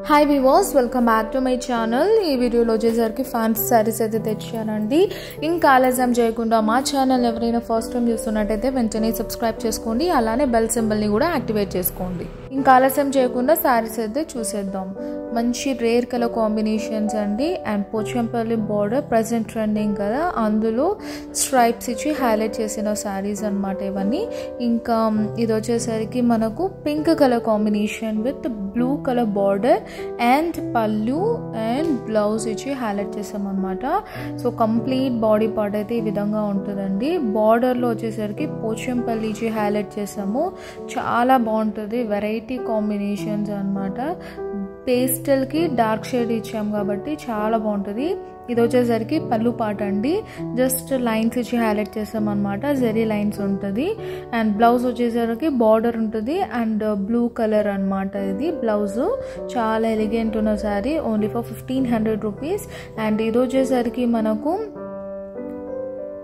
Hi viewers, welcome back to my channel. ఈ వీడియోలో వచ్చేసరికి ఫ్యాన్సీ సారీస్ అయితే తెచ్చానండి. ఇంకా ఆలస్యం చేయకుండా మా ఛానల్ ఎవరైనా ఫస్ట్ టైం చూస్తున్నట్టయితే వెంటనే సబ్స్క్రైబ్ చేసుకోండి, అలానే బెల్ సింబల్ని కూడా యాక్టివేట్ చేసుకోండి. ఇంకా ఆలస్యం చేయకుండా సారీస్ అయితే చూసేద్దాం. మంచి రేర్ కలర్ కాంబినేషన్స్ అండి and Pochampally border present trending కదా, అందులో స్ట్రైప్స్ ఇచ్చి హైలైట్ చేసిన సారీస్ అనమాట ఇవన్నీ. ఇంకా ఇది వచ్చేసరికి మనకు pink colour combination with blue colour border and పళ్ళు అండ్ బ్లౌజ్ ఇచ్చి హైలైట్ చేసామన్నమాట. సో కంప్లీట్ బాడీ పార్ట్ అయితే ఈ విధంగా ఉంటుందండి. బార్డర్లో వచ్చేసరికి పోచంపల్లి ఇచ్చి హైలైట్ చేసాము, చాలా బాగుంటుంది. వెరైటీ కాంబినేషన్స్ అనమాట. పేస్టల్కి డార్క్ షేడ్ ఇచ్చాము కాబట్టి చాలా బాగుంటుంది. ఇది వచ్చేసరికి పళ్ళు పార్ట్ అండి, జస్ట్ లైన్స్ ఇచ్చి హైలైట్ చేసాం అనమాట. జెరీ లైన్స్ ఉంటుంది అండ్ బ్లౌజ్ వచ్చేసరికి బార్డర్ ఉంటుంది అండ్ బ్లూ కలర్ అనమాట. ఇది బ్లౌజ్ చాలా ఎలిగెంట్ ఉన్న sari, only for 1500 rupees. And ఇది వచ్చేసరికి మనకు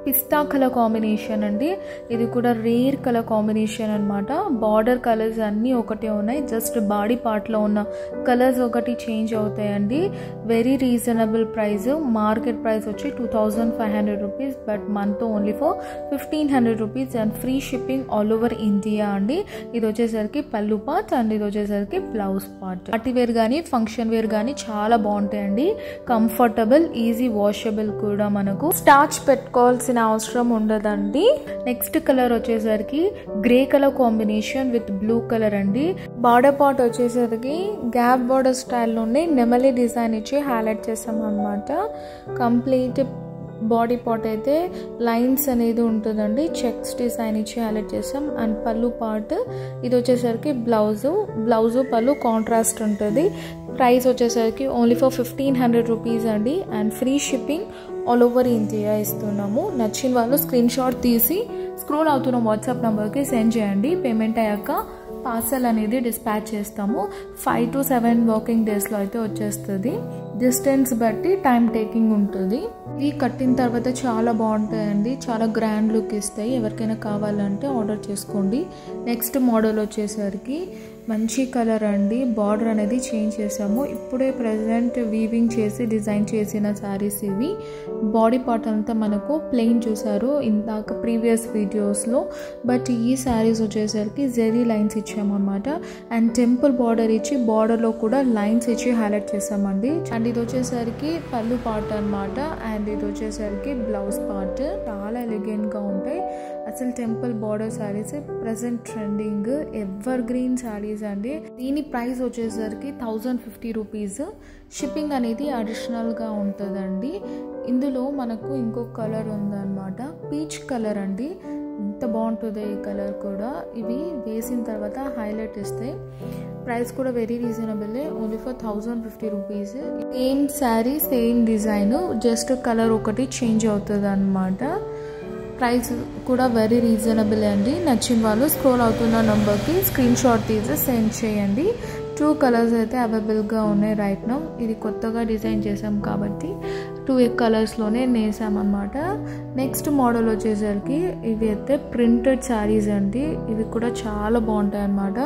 పిస్తా కలర్ కాంబినేషన్ అండి. ఇది కూడా రేర్ కలర్ కాంబినేషన్ అనమాట. బార్డర్ కలర్స్ అన్నీ ఒకటే ఉన్నాయి, జస్ట్ బాడీ పార్ట్లో ఉన్న కలర్స్ ఒకటి చేంజ్ అవుతాయండి. Very reasonable price. Market price వచ్చి 2500 రూపీస్, బట్ మనతో only for 1500 rupees and free shipping all over India అండి. ఇది వచ్చేసరికి పళ్ళు పార్ట్ అండ్ ఇది వచ్చేసరికి బ్లౌజ్ పార్ట్. పార్టీ వేర్ కానీ ఫంక్షన్ వేర్ కానీ చాలా బాగుంటాయండి. కంఫర్టబుల్, ఈజీ వాషబుల్ కూడా. మనకు స్టార్చ్ పెట్టుకోవాల్సిన అవసరం ఉండదండి. నెక్స్ట్ కలర్ వచ్చేసరికి grey colour combination with blue colour అండి. బార్డర్ పార్ట్ వచ్చేసరికి గ్యాప్ బార్డర్ స్టైల్లోనే నెమలి డిజైన్ ఇచ్చి హైలైట్ చేసాం అనమాట. కంప్లీట్ బాడీ పార్ట్ అయితే లైన్స్ అనేది ఉంటుందండి, చెక్స్ డిజైన్ ఇచ్చి హైలైట్ చేసాం. అండ్ పళ్ళు పార్ట్ ఇది వచ్చేసరికి బ్లౌజ్ పళ్ళు కాంట్రాస్ట్ ఉంటుంది. ప్రైస్ వచ్చేసరికి ఓన్లీ ఫర్ 1500 రూపీస్ అండి and free shipping all over India ఇస్తున్నాము. నచ్చిన వాళ్ళు స్క్రీన్ షాట్ తీసి స్క్రోల్ అవుతున్న వాట్సాప్ నెంబర్కి సెండ్ చేయండి. పేమెంట్ అయ్యాక పార్సల్ అనేది డిస్పాచ్ చేస్తాము. 5 to 7 వర్కింగ్ డేస్లో అయితే వచ్చేస్తుంది. డిస్టెన్స్ బట్టి టైం టేకింగ్ ఉంటుంది. ఇవి కట్టిన తర్వాత చాలా బాగుంటాయండి, చాలా గ్రాండ్ లుక్ ఇస్తాయి. ఎవరికైనా కావాలంటే ఆర్డర్ చేసుకోండి. నెక్స్ట్ మోడల్ వచ్చేసరికి మంచి కలర్ అండి. బార్డర్ అనేది చేంజ్ చేసాము. ఇప్పుడే ప్రజెంట్ వీవింగ్ చేసి డిజైన్ చేసిన శారీస్ ఇవి. బాడీ పార్ట్ అంతా మనకు ప్లెయిన్ చూసారు ఇందాక ప్రీవియస్ వీడియోస్లో, బట్ ఈ శారీస్ వచ్చేసరికి జెరీ లైన్స్ ఇచ్చామన్నమాట. అండ్ టెంపుల్ బార్డర్ ఇచ్చి బార్డర్లో కూడా లైన్స్ ఇచ్చి హైలైట్ చేసామండి. అండ్ ఇది వచ్చేసరికి పళ్ళు పార్ట్ అనమాట అండ్ ఇది వచ్చేసరికి బ్లౌజ్ పార్ట్. చాలా ఎలిగెంట్గా ఉంటాయి అసలు temple border saris. Present trending ever green saris అండి. దీని ప్రైస్ వచ్చేసరికి 1050 రూపీస్. షిప్పింగ్ అనేది అడిషనల్గా ఉంటుందండి. ఇందులో మనకు ఇంకొక కలర్ ఉందన్నమాట, పీచ్ కలర్ అండి. ఎంత బాగుంటుంది ఈ కలర్ కూడా. ఇవి వేసిన తర్వాత హైలైట్ ఇస్తాయి. ప్రైస్ కూడా very reasonable, only for 1050 rupees. Same sari same design, just colour ఒకటి చేంజ్ అవుతుంది అన్నమాట. ప్రైస్ కూడా వెరీ రీజనబుల్ అండి. నచ్చిన వాళ్ళు స్క్రోల్ అవుతున్న నెంబర్కి స్క్రీన్ షాట్ తీసి సెండ్ చేయండి. 2 కలర్స్ అయితే అవైలబుల్గా ఉన్నాయి రైట్ నౌ. ఇది కొత్తగా డిజైన్ చేసాం కాబట్టి 2 కలర్స్లోనే నేసామన్నమాట. నెక్స్ట్ మోడల్ వచ్చేసరికి ఇవి అయితే ప్రింటెడ్ శారీస్ అండి. ఇవి కూడా చాలా బాగుంటాయి అన్నమాట.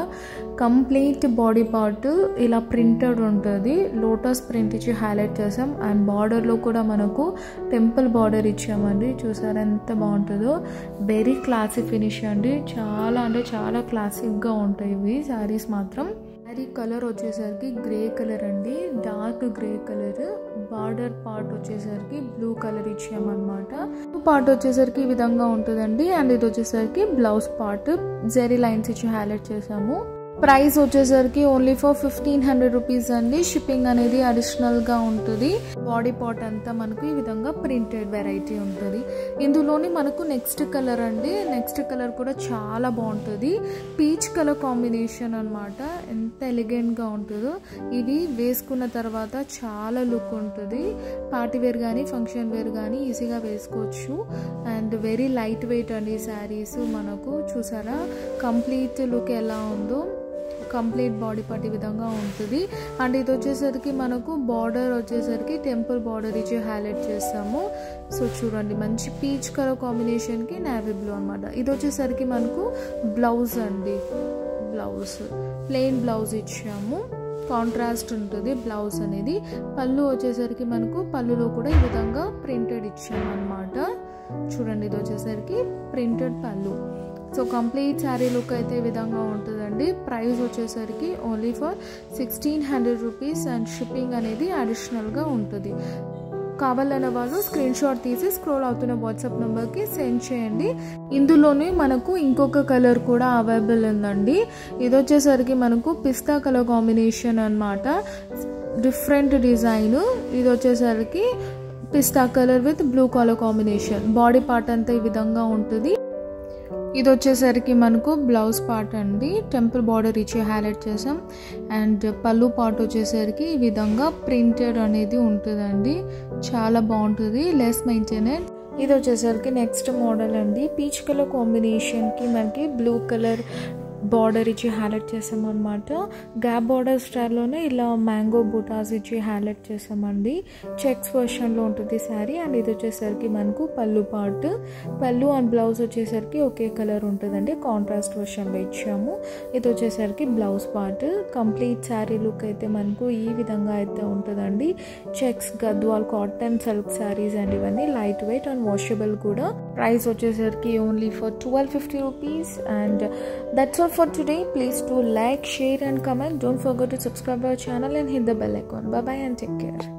కంప్లీట్ బాడీ పార్ట్ ఇలా ప్రింటెడ్ ఉంటుంది. లోటస్ ప్రింట్ ఇచ్చి హైలైట్ చేసాం అండ్ బార్డర్లో కూడా మనకు టెంపుల్ బార్డర్ ఇచ్చామండి. చూసారా ఎంత బాగుంటుందో. వెరీ క్లాసీ ఫినిష్ అండి. చాలా అంటే చాలా క్లాసిక్గా ఉంటాయి ఇవి శారీస్ మాత్రం. శారీ కలర్ వచ్చేసరికి గ్రే కలర్ అండి, dark grey colour. Border part వచ్చేసరికి బ్లూ కలర్ ఇచ్చామన్నమాట. పార్ట్ వచ్చేసరికి ఈ విధంగా ఉంటుందండి అండ్ ఇది వచ్చేసరికి బ్లౌజ్ పార్ట్ జెరీ లైన్స్ ఇచ్చి హైలైట్ చేసాము. ప్రైస్ వచ్చేసరికి ఓన్లీ ఫర్ 1500 రూపీస్ అండి. షిప్పింగ్ అనేది అడిషనల్గా ఉంటుంది. బాడీ పార్ట్ అంతా మనకు ఈ విధంగా ప్రింటెడ్ వెరైటీ ఉంటుంది. ఇందులోని మనకు నెక్స్ట్ కలర్ అండి. నెక్స్ట్ కలర్ కూడా చాలా బాగుంటుంది. పీచ్ కలర్ కాంబినేషన్ అనమాట. ఎంత ఎలిగెంట్గా ఉంటుందో. ఇది వేసుకున్న తర్వాత చాలా లుక్ ఉంటుంది. పార్టీ వేర్ కానీ ఫంక్షన్ వేర్ కానీ ఈజీగా వేసుకోవచ్చు. అండ్ వెరీ లైట్ వెయిట్ అండి శారీస్. మనకు చూసారా కంప్లీట్ లుక్ ఎలా ఉందో. కంప్లీట్ బాడీ పార్ట్ ఈ విధంగా ఉంటుంది. అండ్ ఇది వచ్చేసరికి మనకు బార్డర్ వచ్చేసరికి టెంపుల్ బార్డర్ ఇచ్చి హైలైట్ చేస్తాము. సో చూడండి మంచి పీచ్ కలర్ కాంబినేషన్కి నేవీ బ్లూ అనమాట. ఇది వచ్చేసరికి మనకు బ్లౌజ్ అండి, బ్లౌజ్ ప్లెయిన్ బ్లౌజ్ ఇచ్చాము. కాంట్రాస్ట్ ఉంటుంది బ్లౌజ్ అనేది. పళ్ళు వచ్చేసరికి మనకు పళ్ళులో కూడా ఈ విధంగా ప్రింటెడ్ ఇచ్చామన్నమాట. చూడండి, ఇది వచ్చేసరికి ప్రింటెడ్ పళ్ళు. సో కంప్లీట్ శారీ లుక్ అయితే ఈ విధంగా ఉంటుందండి. ప్రైస్ వచ్చేసరికి only for 1600 rupees and shipping అనేది అడిషనల్గా ఉంటుంది. కావాలన్న వాళ్ళు స్క్రీన్ షాట్ తీసి స్క్రోల్ అవుతున్న వాట్సాప్ నెంబర్కి సెండ్ చేయండి. ఇందులోనే మనకు ఇంకొక కలర్ కూడా అవైలబుల్ ఉందండి. ఇది వచ్చేసరికి మనకు పిస్తా కలర్ కాంబినేషన్ అన్నమాట. Different design. ఇది వచ్చేసరికి పిస్తా colour with blue colour combination. Body part అంతా ఈ విధంగా ఉంటుంది. ఇది వచ్చేసరికి మనకు బ్లౌజ్ పార్ట్ అండి. టెంపుల్ బార్డర్ ఇచ్చి హైలైట్ చేసాం. అండ్ పళ్ళు పార్ట్ వచ్చేసరికి ఈ విధంగా ప్రింటెడ్ అనేది ఉంటుందండి. చాలా బాగుంటుంది, లెస్ మెయింటెనెన్స్. ఇది వచ్చేసరికి నెక్స్ట్ మోడల్ అండి. పీచ్ కలర్ కాంబినేషన్కి మనకి బ్లూ కలర్ బార్డర్ ఇచ్చి హైలైట్ చేసామన్నమాట. గ్యాప్ బార్డర్ స్టైల్లోనే ఇలా మ్యాంగో బూటాస్ ఇచ్చి హైలైట్ చేసామండి. చెక్స్ వర్షన్లో ఉంటుంది శారీ. అండ్ ఇది వచ్చేసరికి మనకు పళ్ళు పార్ట్. పళ్ళు అండ్ బ్లౌజ్ వచ్చేసరికి ఒకే కలర్ ఉంటుందండి, కాంట్రాస్ట్ వర్షన్లో ఇచ్చాము. ఇది వచ్చేసరికి blouse part. Complete sari look అయితే మనకు ఈ విధంగా అయితే ఉంటుందండి. Checks, Gadwal cotton silk saris and ఇవన్నీ లైట్ వెయిట్ అండ్ వాషబుల్ కూడా. ప్రైస్ వచ్చేసరికి only for 1250 rupees. And that's all for today. Please do like, share and comment. Don't forget to subscribe our channel and hit the bell icon. Bye bye and take care.